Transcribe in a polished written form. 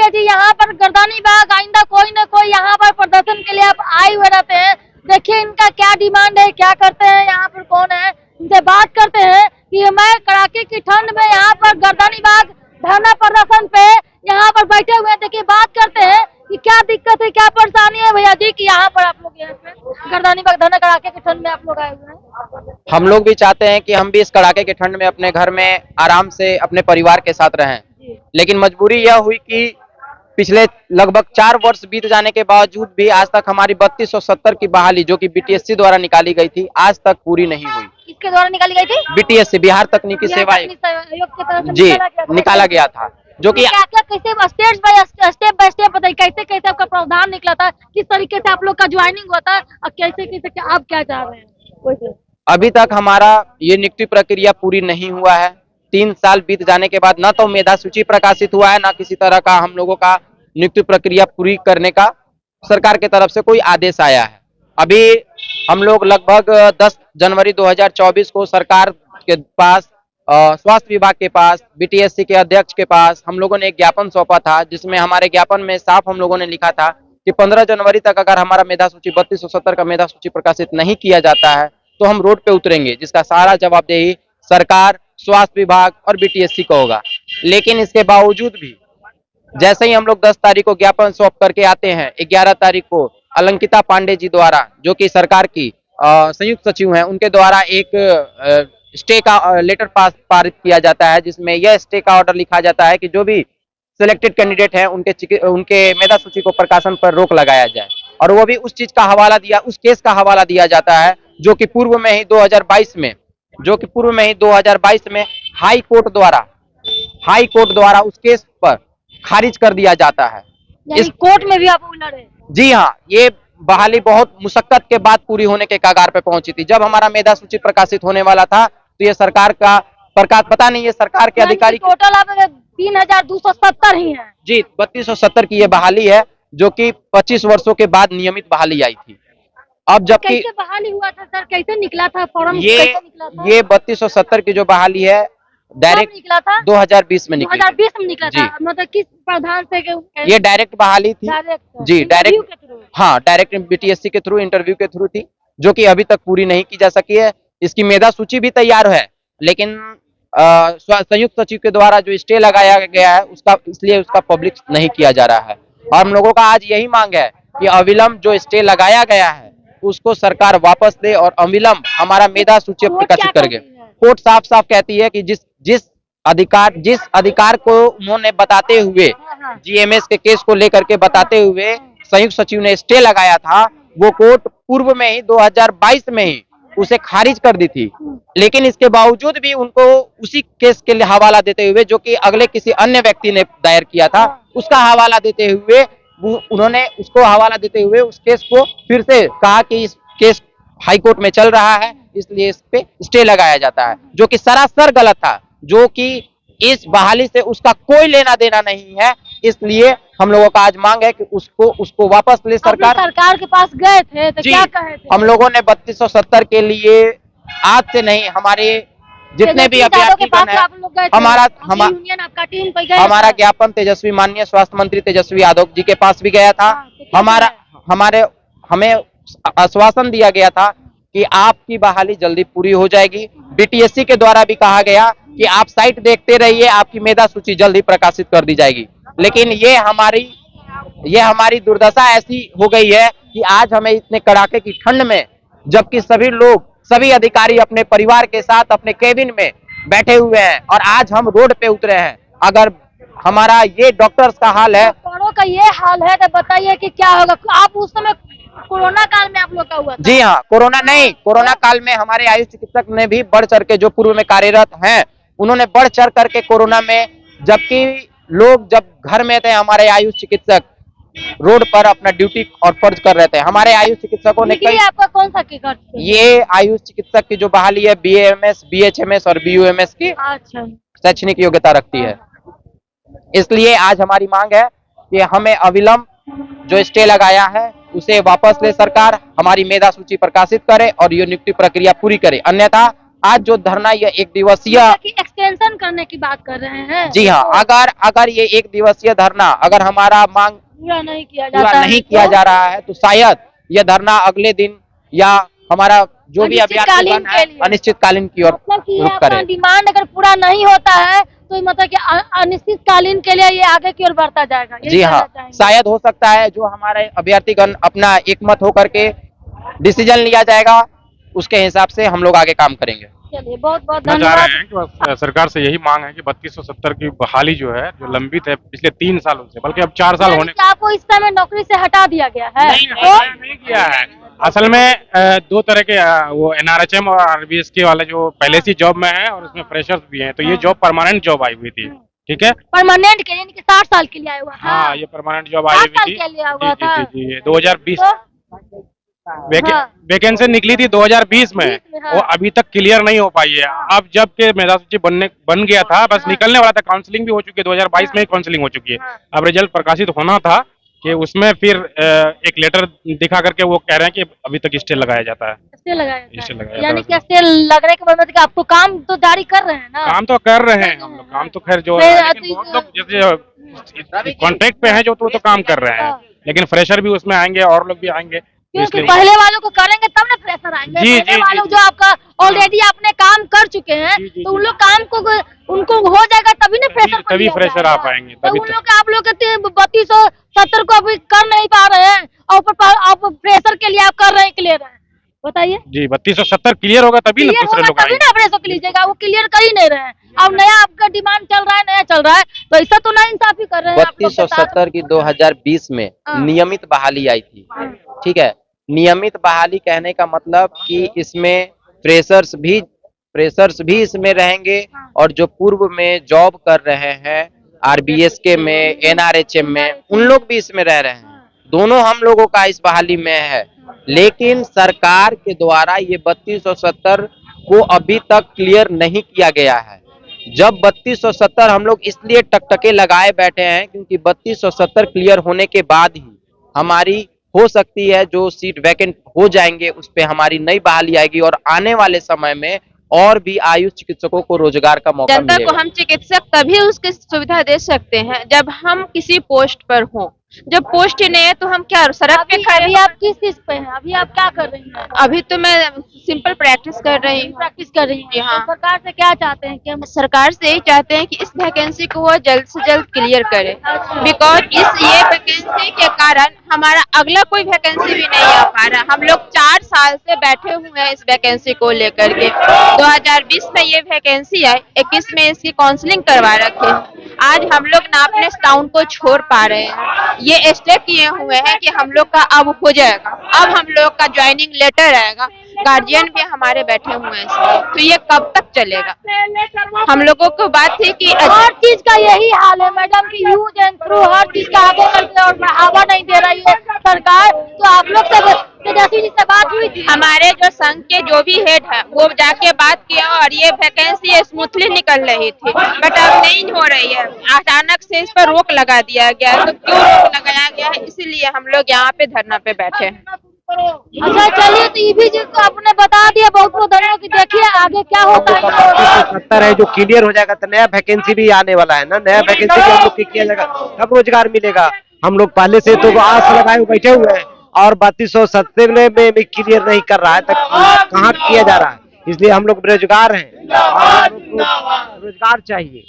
देखिए जी, यहाँ पर गर्दनी बाग आइंदा कोई न कोई यहाँ पर प्रदर्शन के लिए आप आए हुए रहते हैं। देखिए इनका क्या डिमांड है, क्या करते हैं, यहाँ पर कौन है, इनसे बात करते हैं कि मैं कड़ाके की ठंड में यहाँ पर गर्दनी बाग धरना प्रदर्शन पे यहाँ पर बैठे हुए हैं। देखिए बात करते हैं कि क्या दिक्कत है, क्या परेशानी है भैया जी कि यहाँ पर आप लोग यहाँ पे गर्दनी बाग धरना कड़ाके की ठंड में आप लोग आए हुए हैं। हम लोग भी चाहते हैं कि हम भी इस कड़ाके की ठंड में अपने घर में आराम से अपने परिवार के साथ रहें, लेकिन मजबूरी यह हुई कि पिछले लगभग 4 वर्ष बीत जाने के बावजूद भी आज तक हमारी 3270 की बहाली, जो कि बीटीएससी द्वारा निकाली गई थी, आज तक पूरी नहीं हुई। किसके द्वारा निकाली गई थी? बीटीएससी, बिहार तकनीकी सेवा आयोग की तरफ से जी निकाला गया था, जो कि क्या क्या कैसे स्टेप बाय स्टेप बताइए, कैसे कैसे आपका प्रावधान निकला था, किस तरीके से आप लोग का ज्वाइनिंग हुआ था और कैसे कैसे आप क्या चाह रहे हैं? अभी तक हमारा ये नियुक्ति प्रक्रिया पूरी नहीं हुआ है। 3 साल बीत जाने के बाद न तो मेधा सूची प्रकाशित हुआ है, न किसी तरह का हम लोगों का नियुक्ति प्रक्रिया पूरी करने का सरकार की तरफ से कोई आदेश आया है। अभी हम लोग लगभग 10 जनवरी 2024 को सरकार के पास, स्वास्थ्य विभाग के पास, बीटीएससी के अध्यक्ष के पास हम लोगों ने एक ज्ञापन सौंपा था, जिसमें हमारे ज्ञापन में साफ हम लोगों ने लिखा था कि 15 जनवरी तक अगर हमारा मेधा सूची 3270 का मेधा सूची प्रकाशित नहीं किया जाता है तो हम रोड पे उतरेंगे, जिसका सारा जवाबदेही सरकार, स्वास्थ्य विभाग और बीटीएससी को होगा। लेकिन इसके बावजूद भी जैसे ही हम लोग 10 तारीख को ज्ञापन सौंप करके आते हैं, 11 तारीख को अलंकिता पांडे जी द्वारा, जो कि सरकार की संयुक्त सचिव हैं, उनके द्वारा एक स्टे का लेटर पारित किया जाता है, जिसमें यह स्टे का ऑर्डर लिखा जाता है कि जो भी सिलेक्टेड कैंडिडेट हैं उनके मेधा सूची को प्रकाशन पर रोक लगाया जाए। और वो भी उस चीज का हवाला दिया, उस केस का हवाला दिया जाता है जो कि पूर्व में ही 2022 में हाई कोर्ट द्वारा उस केस पर खारिज कर दिया जाता है। इस कोर्ट में भी आप लड़े? जी हाँ, ये बहाली बहुत मुशक्कत के बाद पूरी होने के कगार पे पहुंची थी। जब हमारा मेधा सूची प्रकाशित होने वाला था तो ये सरकार का प्रकाश, पता नहीं ये सरकार के अधिकारी, टोटल आप 3270 ही है जी 3270 की ये बहाली है, जो कि 25 वर्षों के बाद नियमित बहाली आई थी। अब जबकि कैसे बहाली हुआ था सर, कैसे निकला था फॉर्म? ये 3270 की जो बहाली है डायरेक्ट निकला था 2020 में निकली। 2020 में निकला था, मतलब किस प्रधान से? ये डायरेक्ट बहाली थी जी, डायरेक्ट, हाँ डायरेक्ट बीटीएससी के थ्रू, इंटरव्यू के थ्रू थी, जो कि अभी तक पूरी नहीं की जा सकी है। इसकी मेधा सूची भी तैयार है, लेकिन संयुक्त सचिव के द्वारा जो स्टे लगाया गया है इसलिए उसका पब्लिक नहीं किया जा रहा है। और हम लोगों का आज यही मांग है कि अविलंब जो स्टे लगाया गया है उसको सरकार वापस दे और अविलंब हमारा मेधा सूची प्रकाशित करके। कोर्ट साफ साफ कहती है कि जिस अधिकार को उन्होंने बताते हुए, जीएमएस के केस को लेकर के बताते हुए संयुक्त सचिव ने स्टे लगाया था, वो कोर्ट पूर्व में ही 2022 में ही उसे खारिज कर दी थी। लेकिन इसके बावजूद भी उनको उसी केस के लिए हवाला देते हुए, जो कि अगले किसी अन्य व्यक्ति ने दायर किया था, उसका हवाला देते हुए उन्होंने उसको हवाला देते हुए उस केस को फिर से कहा कि इस केस हाई कोर्ट में चल रहा है, इसलिए इस पे स्टे लगाया जाता है, जो कि सरासर गलत था, जो कि इस बहाली से उसका कोई लेना देना नहीं है। इसलिए हम लोगों का आज मांग है कि उसको वापस ले सरकार के पास गए थे तो क्या कहे थे? हम लोगों ने 3270 के लिए आज से नहीं, हमारे जितने भी अभ्यर्थीगण है, हमारा ज्ञापन तेजस्वी, माननीय स्वास्थ्य मंत्री तेजस्वी यादव जी के पास भी गया था। हमें आश्वासन दिया गया था कि आपकी बहाली जल्दी पूरी हो जाएगी। बीटीएससी के द्वारा भी कहा गया कि आप साइट देखते रहिए, आपकी मेधा सूची जल्दी प्रकाशित कर दी जाएगी। लेकिन ये हमारी दुर्दशा ऐसी हो गई है कि आज हमें इतने कड़ाके की ठंड में, जबकि सभी अधिकारी अपने परिवार के साथ अपने केबिन में बैठे हुए हैं और आज हम रोड पे उतरे हैं। अगर हमारा ये डॉक्टर्स का हाल है, डॉक्टरों का ये हाल है, तो बताइए कि क्या होगा? आप उस समय कोरोना काल में आप लोग का हुआ था? जी हाँ, कोरोना काल में हमारे आयुष चिकित्सक ने भी बढ़ चढ़ के, जो पूर्व में कार्यरत हैं, उन्होंने बढ़ चढ़ करके कोरोना में, जबकि लोग जब घर में थे, हमारे आयुष चिकित्सक रोड पर अपना ड्यूटी और फर्ज कर रहे थे। हमारे आयुष चिकित्सकों ने आपका कौन सा टिकट? ये आयुष चिकित्सक की जो बहाली है BAMS, BHMS और BUMS की शैक्षणिक योग्यता रखती है। इसलिए आज हमारी मांग है कि हमें अविलंब जो स्टे लगाया है उसे वापस ले सरकार, हमारी मेधा सूची प्रकाशित करे और ये नियुक्ति प्रक्रिया पूरी करे। अन्यथा आज जो धरना ये 1 दिवसीय एक्सटेंशन करने की बात कर रहे हैं। जी हाँ, अगर ये 1 दिवसीय धरना अगर हमारा मांग पूरा नहीं किया जा रहा है तो शायद ये धरना अगले दिन या हमारा जो भी अभियान है अनिश्चितकालीन की ओर रुख करे। डिमांड अगर पूरा नहीं होता है तो मतलब कि अनिश्चितकालीन के लिए ये आगे की ओर बढ़ता जाएगा। जी हाँ, शायद हो सकता है जो हमारे अभ्यर्थीगण अपना एकमत होकर के डिसीजन लिया जाएगा, उसके हिसाब से हम लोग आगे काम करेंगे। चलिए, बहुत बहुत चाह धन्यवाद। रहे हैं कि बस सरकार से यही मांग है कि 3270 की बहाली जो है, जो लंबित है पिछले 3 सालों से, बल्कि अब 4 साल होने। आपको इस समय नौकरी से हटा दिया गया है? नहीं किया है। असल में 2 तरह के वो NRHM और RBSK वाले जो पहले से जॉब में है और उसमें फ्रेशर्स भी हैं, तो ये जॉब परमानेंट जॉब आई हुई थी। ठीक है, परमानेंट के यानी कि 60 साल के लिए आया हुआ था। हाँ, ये परमानेंट जॉब आई हुई थी। जी 2020 वैकेंसी निकली थी 2020 में, वो अभी तक क्लियर नहीं हो पाई है। अब जब के मेधा सूची बन गया था, बस निकलने वाला था, काउंसलिंग भी हो चुकी है, 2022 में ही काउंसलिंग हो चुकी है। अब रिजल्ट प्रकाशित होना था कि उसमें फिर एक लेटर दिखा करके वो कह रहे हैं कि अभी तक स्टे लगाया जाता है। स्टे लगाया यानी कि स्टे लगने के बाद आपको काम तो जारी कर रहे हैं ना? काम तो कर रहे हैं हम लोग, काम तो खैर जो बहुत लोग जैसे कॉन्ट्रैक्ट पे हैं जो तो काम कर रहे हैं, लेकिन फ्रेशर भी उसमें आएंगे और लोग भी आएंगे। क्योंकि पहले वालों को करेंगे तब ना फ्रेशर आएंगे। पहले वालों जो आपका ऑलरेडी आपने काम कर चुके हैं तो उन लोग काम को उनको हो जाएगा तभी ना फ्रेशर, तभी फ्रेशर आ पाएंगे। तो उन लोग आप लोग 3270 को अभी कर नहीं पा रहे हैं और आप फ्रेशर के लिए आप कर रहे हैं, क्लियर है? बताइए जी, 3270 क्लियर होगा तभी ना दूसरे लोग आएंगे। फ्रेशर के लीजिएगा, वो क्लियर कर ही नहीं रहे हैं। अब नया आपका डिमांड चल रहा है, नया चल रहा है, तो ऐसा तो ना इंसाफी कर रहे हैं। 3270 की 2020 में नियमित बहाली आई थी। ठीक है, नियमित बहाली कहने का मतलब कि इसमें फ्रेशर्स भी इसमें रहेंगे और जो पूर्व में जॉब कर रहे हैं RBSK में, NRHM में, उन लोग भी इसमें रह रहे हैं। दोनों हम लोगों का इस बहाली में है, लेकिन सरकार के द्वारा ये 3270 को अभी तक क्लियर नहीं किया गया है। जब 3270 हम लोग इसलिए टकटके लगाए बैठे हैं क्योंकि 3270 क्लियर होने के बाद ही हमारी हो सकती है जो सीट वैकेंट हो जाएंगे उस पे हमारी नई बहाली आएगी और आने वाले समय में और भी आयुष चिकित्सकों को रोजगार का मौका जनता मिलेगा। को हम चिकित्सक तभी उसकी सुविधा दे सकते हैं जब हम किसी पोस्ट पर हों। जब पोस्ट ही नहीं है तो हम क्या सड़क पे खड़े? अभी आप किस चीज पे हैं? अभी आप क्या कर रही हैं? अभी तो मैं सिंपल प्रैक्टिस कर रही हूँ। प्रैक्टिस कर रही हैं? हाँ। तो सरकार से क्या चाहते हैं कि हम? सरकार से यही चाहते हैं कि इस वैकेंसी को वो जल्द से जल्द क्लियर करे, बिकॉज ये वैकेंसी के कारण हमारा अगला कोई वैकेंसी भी नहीं आ पा रहा। हम लोग 4 साल से बैठे हुए हैं इस वैकेंसी को लेकर के। 2020 में ये वैकेंसी आई, 21 में इसकी काउंसलिंग करवा रखे। आज हम लोग ना अपने टाउन को छोड़ पा रहे हैं। ये स्टे किए हुए हैं कि हम लोग का अब हो जाएगा, अब हम लोग का ज्वाइनिंग लेटर आएगा। गार्जियन भी हमारे बैठे हुए हैं इसलिए, तो ये कब तक चलेगा? हम लोगों को बात थी कि हर चीज का यही हाल है मैडम की यूज एंड थ्रू हर चीज का आगे करके और बढ़ावा नहीं दे रही है सरकार। तो आप लोग से तेजस्वी जी से बात हुई थी? हमारे जो संघ के जो भी हेड है वो जाके बात किया और ये वैकेंसी स्मूथली निकल रही थी, बट अब नहीं हो रही है। अचानक से इस पर रोक लगा दिया गया है। तो क्यों रोक लगाया गया है? इसीलिए हम लोग यहाँ पे धरना पे बैठे हैं। अच्छा चलिए, तो ये भी चीज तो आपने बता दिया, बहुत बहुत धन्यवाद। कि देखिए आगे क्या होता है। 3270 है जो क्लियर हो जाएगा तो नया वैकेंसी भी आने वाला है ना। नया वैकेंसी भी हम लोग किया जाएगा तब रोजगार मिलेगा। हम लोग पहले से तो आस लगाए बैठे हुए हैं और 3270 में भी क्लियर नहीं कर रहा है, तब कहाँ किया जा रहा है। इसलिए हम लोग बेरोजगार हैं, रोजगार चाहिए।